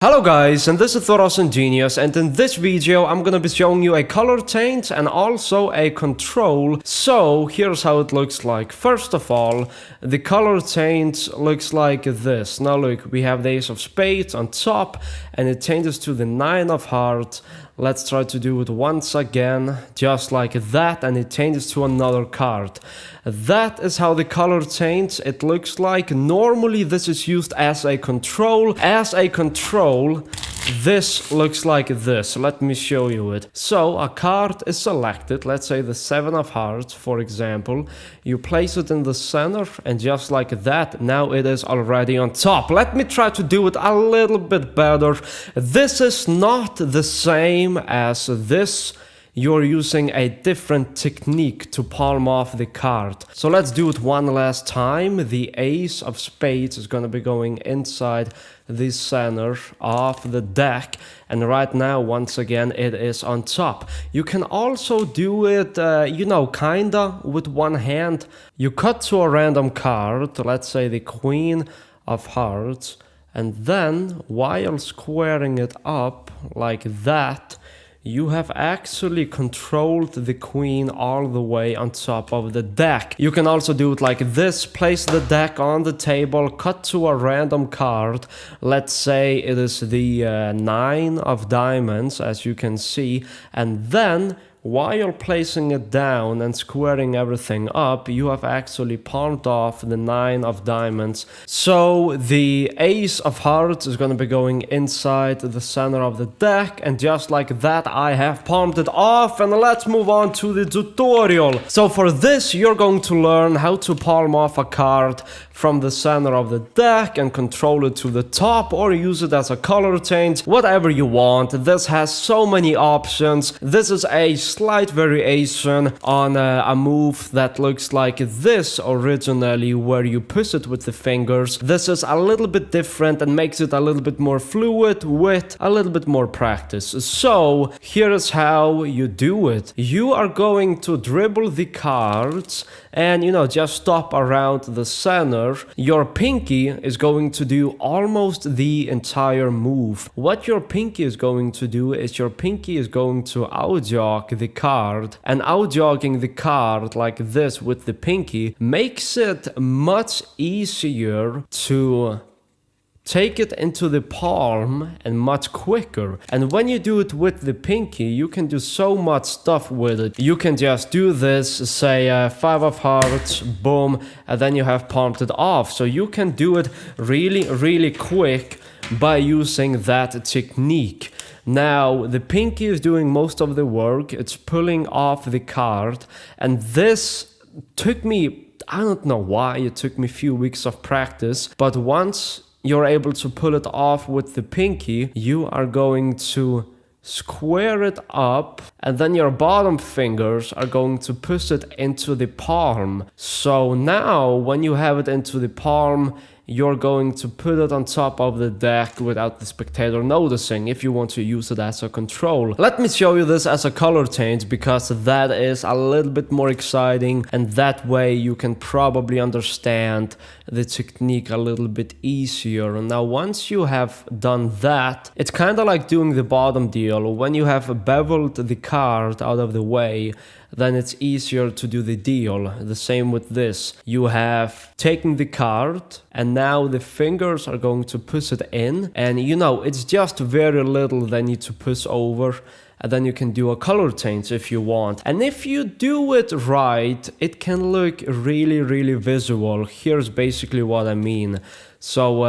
Hello guys, and this is TheRussianGenius, and in this video I'm gonna be showing you a color change and also a control. So here's how it looks like. First of all, the color change looks like this. Now look, we have the Ace of Spades on top and it changes to the Nine of Hearts. Let's try to do it once again, just like that, and it changes to another card. That is how the color change it looks like. Normally this is used as a control. This looks like this. Let me show you it. So a card is selected, let's say the Seven of Hearts for example. You place it in the center and just like that, now it is already on top. Let me try to do it a little bit better. This is not the same as this. You're using a different technique to palm off the card. So let's do it one last time. The Ace of Spades is going to be going inside the center of the deck. And right now, once again, it is on top. You can also do it, kinda with one hand. You cut to a random card, let's say the Queen of Hearts. And then, while squaring it up like that, you have actually controlled the queen all the way on top of the deck. You can also do it like this. Place the deck on the table, cut to a random card. Let's say it is the Nine of Diamonds, as you can see. And then, while placing it down and squaring everything up, you have actually palmed off the Nine of Diamonds. So the Ace of Hearts is going to be going inside the center of the deck, and just like that I have palmed it off. And let's move on to the tutorial. So for this you're going to learn how to palm off a card from the center of the deck and control it to the top, or use it as a color change, whatever you want. This has so many options. This is a slight variation on a move that looks like this originally, where you push it with the fingers. This is a little bit different and makes it a little bit more fluid with a little bit more practice. So here is how you do it. You are going to dribble the cards and just stop around the center. Your pinky is going to do almost the entire move. What your pinky is going to do is your pinky is going to outjog the card, and outjogging the card like this with the pinky makes it much easier to take it into the palm and much quicker. And when you do it with the pinky, you can do so much stuff with it. You can just do this, say Five of Hearts, boom, and then you have palmed it off. So you can do it really quick by using that technique. Now, the pinky is doing most of the work. It's pulling off the card, and this took me, I don't know why, it took me a few weeks of practice, but once you're able to pull it off with the pinky, you are going to square it up, and then your bottom fingers are going to push it into the palm. So now, when you have it into the palm, you're going to put it on top of the deck without the spectator noticing, if you want to use it as a control. Let me show you this as a color change, because that is a little bit more exciting, and that way you can probably understand the technique a little bit easier. Now once you have done that, it's kind of like doing the bottom deal. When you have beveled the card out of the way, then it's easier to do the deal. The same with this. You have taken the card, and now the fingers are going to push it in, and it's just very little they need to push over, and then you can do a color change if you want. And if you do it right, it can look really visual. Here's basically what I mean. So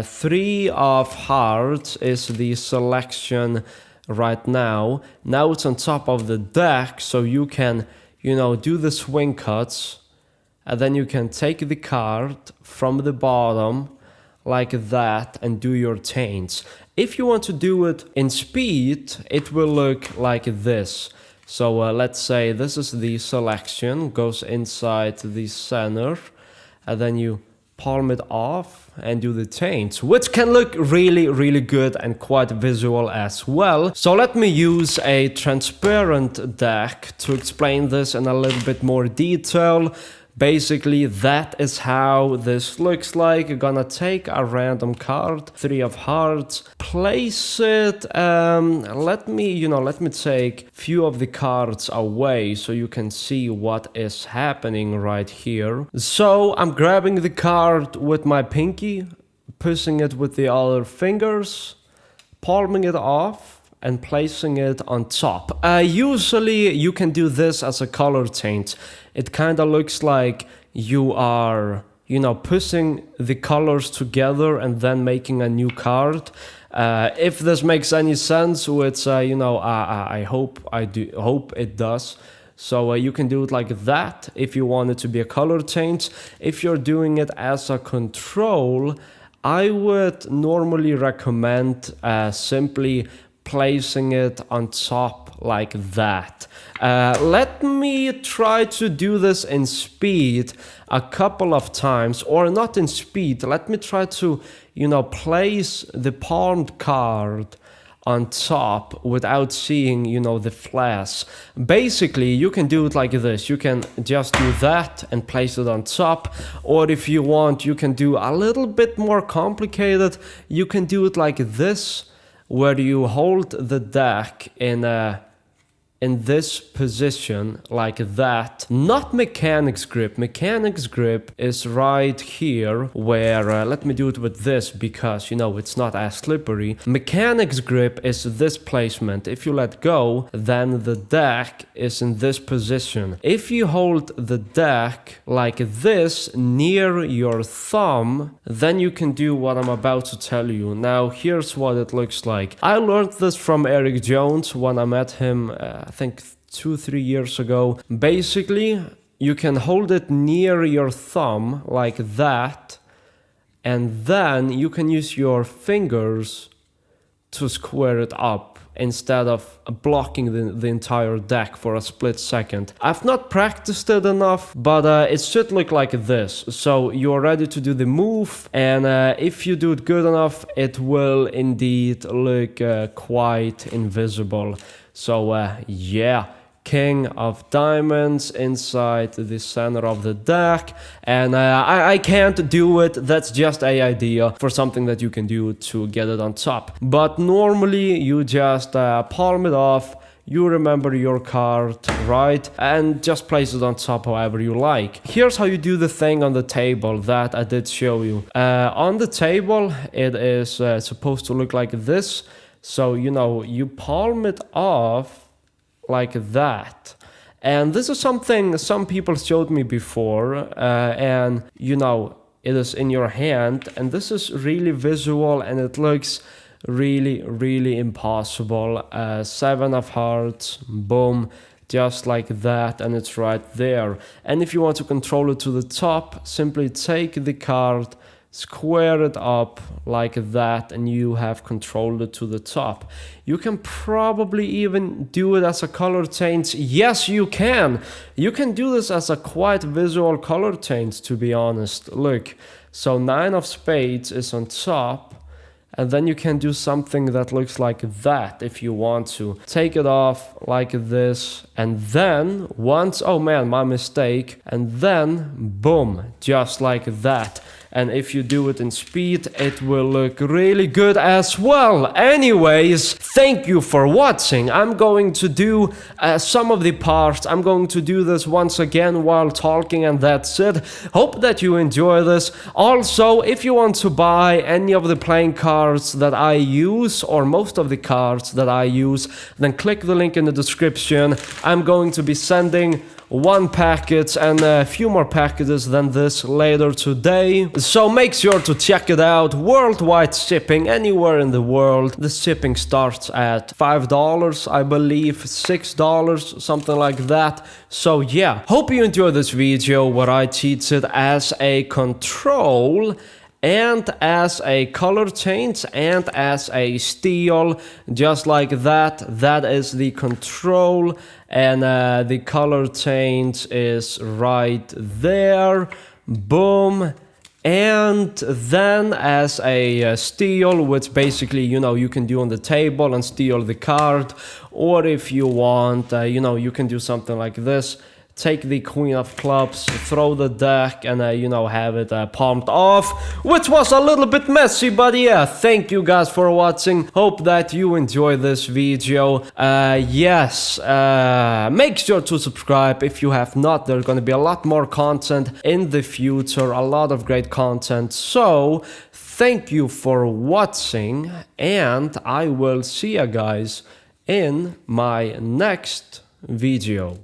Three of Hearts is the selection right now. Now it's on top of the deck, so you can do the swing cuts, and then you can take the card from the bottom like that and do your change. If you want to do it in speed, it will look like this. So let's say this is the selection, goes inside the center, and then you palm it off and do the change, which can look really good and quite visual as well. So let me use a transparent deck to explain this in a little bit more detail. Basically, that is how this looks like. You're gonna take a random card, 3 of hearts, place it, let me take few of the cards away so you can see what is happening right here. So I'm grabbing the card with my pinky, pushing it with the other fingers, palming it off, and placing it on top. Usually you can do this as a color change. It kind of looks like you are, pushing the colors together and then making a new card. If this makes any sense, which I hope it does. So you can do it like that if you want it to be a color change. If you're doing it as a control, I would normally recommend simply placing it on top like that. Let me try to do this in speed a couple of times, or not in speed. Let me try to, place the palmed card on top without seeing, the flash. Basically, you can do it like this. You can just do that and place it on top. Or if you want, you can do a little bit more complicated. You can do it like this, where you hold the deck in this position like that. Not mechanics grip. Mechanics grip is right here where, let me do it with this because, it's not as slippery. Mechanics grip is this placement. If you let go, then the deck is in this position. If you hold the deck like this near your thumb, then you can do what I'm about to tell you. Now, here's what it looks like. I learned this from Eric Jones when I met him, I think 2-3 years ago. Basically, you can hold it near your thumb like that, and then you can use your fingers to square it up instead of blocking the entire deck for a split second. I've not practiced it enough, but it should look like this. So you're ready to do the move, and if you do it good enough, it will indeed look quite invisible. So yeah, King of Diamonds inside the center of the deck, and I can't do it. That's just an idea for something that you can do to get it on top. But normally you just palm it off. You remember your card, right? And just place it on top however you like. Here's how you do the thing on the table that I did show you. On the table, it is supposed to look like this. So, you palm it off like that. And this is something some people showed me before. And, it is in your hand. And this is really visual and it looks really, really impossible. 7 of hearts, boom, just like that. And it's right there. And if you want to control it to the top, simply take the card, square it up like that, and you have controlled it to the top. You can probably even do it as a color change. Yes, you can. You can do this as a quite visual color change, to be honest. Look, so 9 of spades is on top, and then you can do something that looks like that if you want to. Take it off like this, and then once, oh man, my mistake, and then boom, just like that. And if you do it in speed, it will look really good as well. Anyways, thank you for watching. I'm going to do some of the parts. I'm going to do this once again while talking, and that's it. Hope that you enjoy this. Also, if you want to buy any of the playing cards that I use, or most of the cards that I use, then click the link in the description. I'm going to be sending 1 package and a few more packages than this later today. So make sure to check it out. Worldwide shipping anywhere in the world. The shipping starts at $5, I believe, $6, something like that. So yeah, hope you enjoyed this video where I teach it as a control and as a color change and as a steal, just like that. That is the control, and the color change is right there. Boom. And then as a steal, which basically, you can do on the table and steal the card. Or if you want, you can do something like this. take the queen of clubs, throw the deck, and you know, have it palmed off, which was a little bit messy, but yeah, thank you guys for watching. Hope that you enjoyed this video. Yes, make sure to subscribe if you have not. There's gonna be a lot more content in the future, a lot of great content. So thank you for watching, and I will see you guys in my next video.